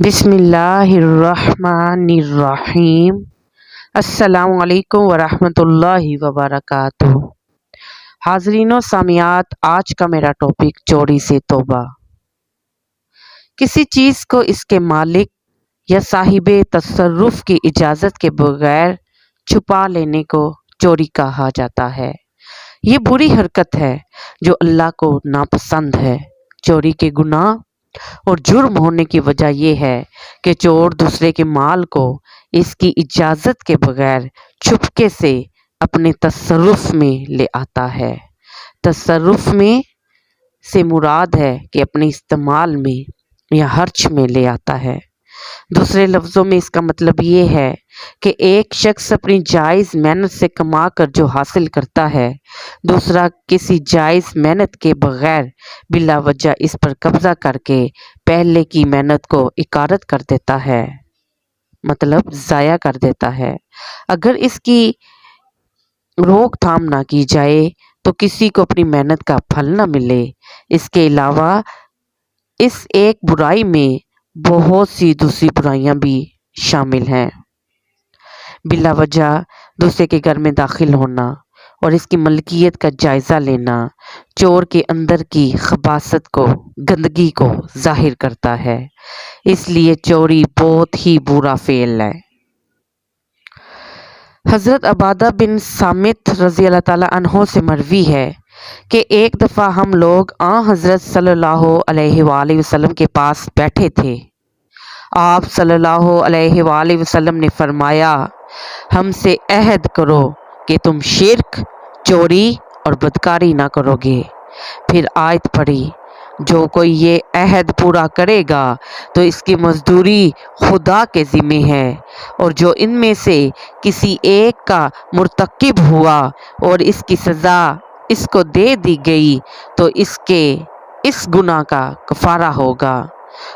بسم اللہ الرحمن الرحیم۔ السلام علیکم ورحمۃ اللہ وبرکاتہ۔ حاضرین و سامعات، آج کا میرا ٹاپک چوری سے توبہ۔ کسی چیز کو اس کے مالک یا صاحب تصرف کی اجازت کے بغیر چھپا لینے کو چوری کہا جاتا ہے۔ یہ بری حرکت ہے جو اللہ کو ناپسند ہے۔ چوری کے گناہ اور جرم ہونے کی وجہ یہ ہے کہ چور دوسرے کے مال کو اس کی اجازت کے بغیر چھپکے سے اپنے تصرف میں لے آتا ہے۔ تصرف میں سے مراد ہے کہ اپنے استعمال میں یا خرچ میں لے آتا ہے۔ دوسرے لفظوں میں اس کا مطلب یہ ہے کہ ایک شخص اپنی جائز محنت سے کما کر جو حاصل کرتا ہے، دوسرا کسی جائز محنت کے بغیر بلا وجہ اس پر قبضہ کر کے پہلے کی محنت کو اکارت کر دیتا ہے، مطلب ضائع کر دیتا ہے۔ اگر اس کی روک تھام نہ کی جائے تو کسی کو اپنی محنت کا پھل نہ ملے۔ اس کے علاوہ اس ایک برائی میں بہت سی دوسری برائیاں بھی شامل ہیں۔ بلا وجہ دوسرے کے گھر میں داخل ہونا اور اس کی ملکیت کا جائزہ لینا چور کے اندر کی خباثت کو، گندگی کو ظاہر کرتا ہے۔ اس لیے چوری بہت ہی برا فعل ہے۔ حضرت عبادہ بن صامت رضی اللہ تعالیٰ عنہ سے مروی ہے کہ ایک دفعہ ہم لوگ آن حضرت صلی اللہ علیہ وآلہ وسلم کے پاس بیٹھے تھے۔ آپ صلی اللہ علیہ وآلہ وسلم نے فرمایا، ہم سے عہد کرو کہ تم شرک، چوری اور بدکاری نہ کرو گے۔ پھر آیت پڑھی، جو کوئی یہ عہد پورا کرے گا تو اس کی مزدوری خدا کے ذمہ ہے، اور جو ان میں سے کسی ایک کا مرتکب ہوا اور اس کی سزا اس کو دے دی گئی تو اس کے اس گناہ کا کفارہ ہوگا،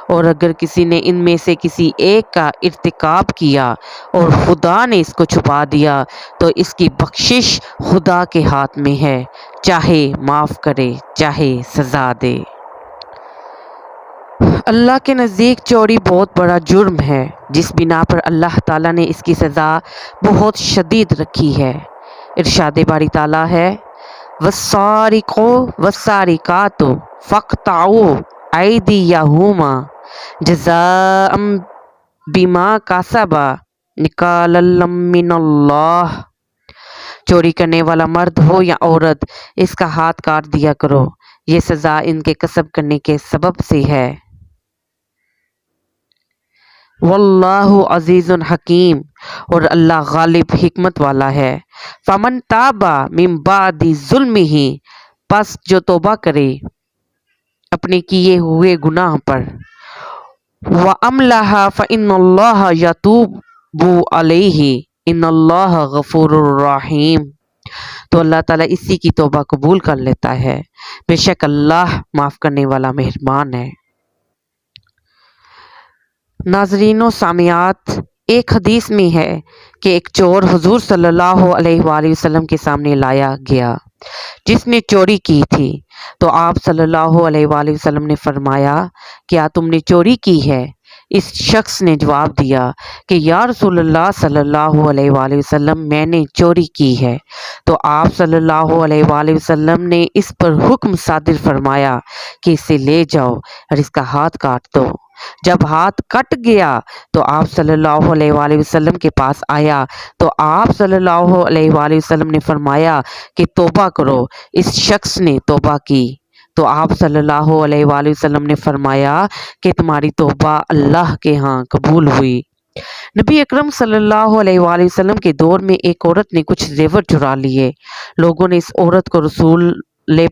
اور اگر کسی نے ان میں سے کسی ایک کا ارتکاب کیا اور خدا نے اس کو چھپا دیا تو اس کی بخشش خدا کے ہاتھ میں ہے، چاہے معاف کرے چاہے سزا دے۔ اللہ کے نزدیک چوری بہت بڑا جرم ہے، جس بنا پر اللہ تعالیٰ نے اس کی سزا بہت شدید رکھی ہے۔ ارشاد باری تعالیٰ ہے، وَالسَّارِقُ وَالسَّارِقَاتُ فَاقْطَعُوا أَيْدِيَهُمَا جَزَاءً بِمَا كَسَبَا نَكَالًا مِّنَ اللَّهِ۔ چوری کرنے والا مرد ہو یا عورت، اس کا ہاتھ کاٹ دیا کرو، یہ سزا ان کے کسب کرنے کے سبب سے ہے۔ واللہ عزیز حکیم، اور اللہ غالب حکمت والا ہے۔ فمن تاب من بعد ظلمہ، پس جو توبہ کرے اپنے کیے ہوئے گناہ پر، وَأَمْلَحَ فَإِنَّ اللَّهَ يَتُوبُ عَلَيْهِ إِنَّ اللَّهَ غَفُورٌ رَحِيمٌ، تو اللہ تعالیٰ اسی کی توبہ قبول کر لیتا ہے، بے شک اللہ معاف کرنے والا مہربان ہے۔ ناظرین و سامعات، ایک حدیث میں ہے کہ ایک چور حضور صلی اللہ علیہ وآلہ وسلم کے سامنے لایا گیا جس نے چوری کی تھی، تو آپ صلی اللہ علیہ وآلہ وسلم نے فرمایا، کیا تم نے چوری کی ہے؟ اس شخص نے جواب دیا کہ یا رسول اللہ صلی اللہ علیہ وآلہ وسلم، میں نے چوری کی ہے۔ تو آپ صلی اللہ علیہ وآلہ وسلم نے اس پر حکم صادر فرمایا کہ اسے لے جاؤ اور اس کا ہاتھ کاٹ دو۔ جب ہاتھ کٹ گیا تو آپ صلی اللہ علیہ وآلہ وسلم کے پاس آیا تو آپ صلی اللہ علیہ وآلہ وسلم نے فرمایا کہ توبہ کرو۔ اس شخص نے توبہ کی تو آپ صلی اللہ علیہ وآلہ وسلم نے فرمایا کہ تمہاری توبہ اللہ کے ہاں قبول ہوئی۔ نبی اکرم صلی اللہ علیہ وآلہ وسلم کے دور میں ایک عورت نے کچھ زیور چرا لیے۔ لوگوں نے اس عورت کو رسول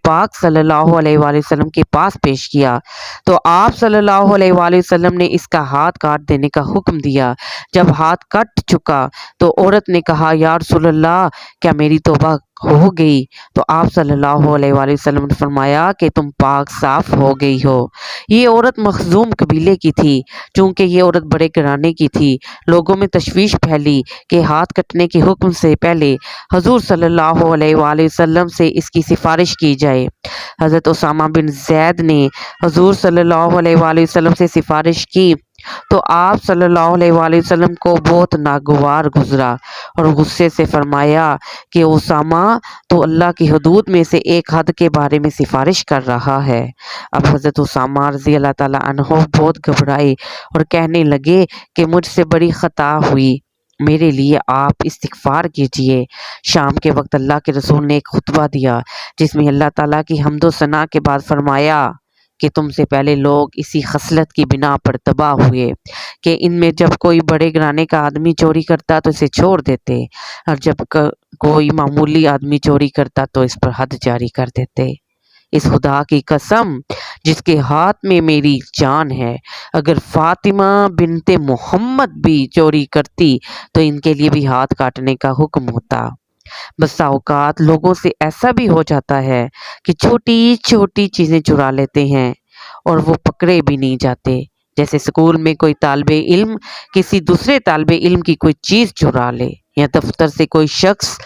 پاک صلی اللہ علیہ وآلہ وسلم کے پاس پیش کیا تو آپ صلی اللہ علیہ وآلہ وسلم نے اس کا ہاتھ کاٹ دینے کا حکم دیا۔ جب ہاتھ کٹ چکا تو عورت نے کہا، یا رسول اللہ، کیا میری توبہ ہو گئی؟ تو آپ صلی اللہ علیہ وآلہ وسلم نے فرمایا کہ تم پاک صاف ہو گئی ہو۔ یہ عورت مخزوم قبیلے کی تھی۔ چونکہ یہ عورت بڑے گھرانے کی تھی، لوگوں میں تشویش پھیلی کہ ہاتھ کٹنے کے حکم سے پہلے حضور صلی اللہ علیہ وآلہ وسلم سے اس کی سفارش کی جائے۔ حضرت اسامہ بن زید نے حضور صلی اللہ علیہ وآلہ وسلم سے سفارش کی تو آپ صلی اللہ علیہ وآلہ وسلم کو بہت ناگوار گزرا اور غصے سے فرمایا کہ اسامہ تو اللہ کی حدود میں سے ایک حد کے بارے میں سفارش کر رہا ہے۔ اب حضرت اسامہ رضی اللہ تعالیٰ عنہ بہت گھبرائے اور کہنے لگے کہ مجھ سے بڑی خطا ہوئی، میرے لیے آپ استغفار کیجئے۔ شام کے وقت اللہ کے رسول نے ایک خطبہ دیا جس میں اللہ تعالیٰ کی حمد و ثنا کے بعد فرمایا کہ تم سے پہلے لوگ اسی خصلت کی بنا پر تباہ ہوئے کہ ان میں جب کوئی بڑے گھرانے کا آدمی چوری کرتا تو اسے چھوڑ دیتے، اور جب کوئی معمولی آدمی چوری کرتا تو اس پر حد جاری کر دیتے۔ اس خدا کی قسم جس کے ہاتھ میں میری جان ہے، اگر فاطمہ بنت محمد بھی چوری کرتی تو ان کے لیے بھی ہاتھ کاٹنے کا حکم ہوتا۔ بسا اوقات لوگوں سے ایسا بھی ہو جاتا ہے کہ چھوٹی چھوٹی چیزیں چرا لیتے ہیں اور وہ پکڑے بھی نہیں جاتے، جیسے اسکول میں کوئی طالب علم کسی دوسرے طالب علم کی کوئی چیز چرا لے، یا دفتر سے کوئی شخص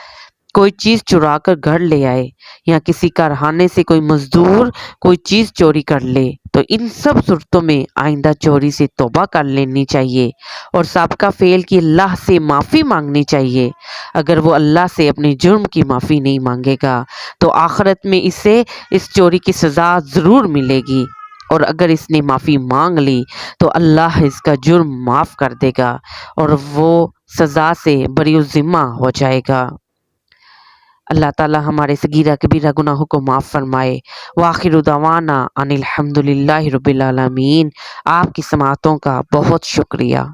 کوئی چیز چرا کر گھر لے آئے، یا کسی کارخانے سے کوئی مزدور کوئی چیز چوری کر لے، تو ان سب صورتوں میں آئندہ چوری سے توبہ کر لینی چاہیے اور سابقہ فعل کی اللہ سے معافی مانگنی چاہیے۔ اگر وہ اللہ سے اپنے جرم کی معافی نہیں مانگے گا تو آخرت میں اسے اس چوری کی سزا ضرور ملے گی، اور اگر اس نے معافی مانگ لی تو اللہ اس کا جرم معاف کر دے گا اور وہ سزا سے بری الذمہ ہو جائے گا۔ اللہ تعالی ہمارے صغیرہ کبیرہ گناہوں کو معاف فرمائے۔ وآخر دعوانا ان الحمد للہ رب العالمین۔ آپ کی سماعتوں کا بہت شکریہ۔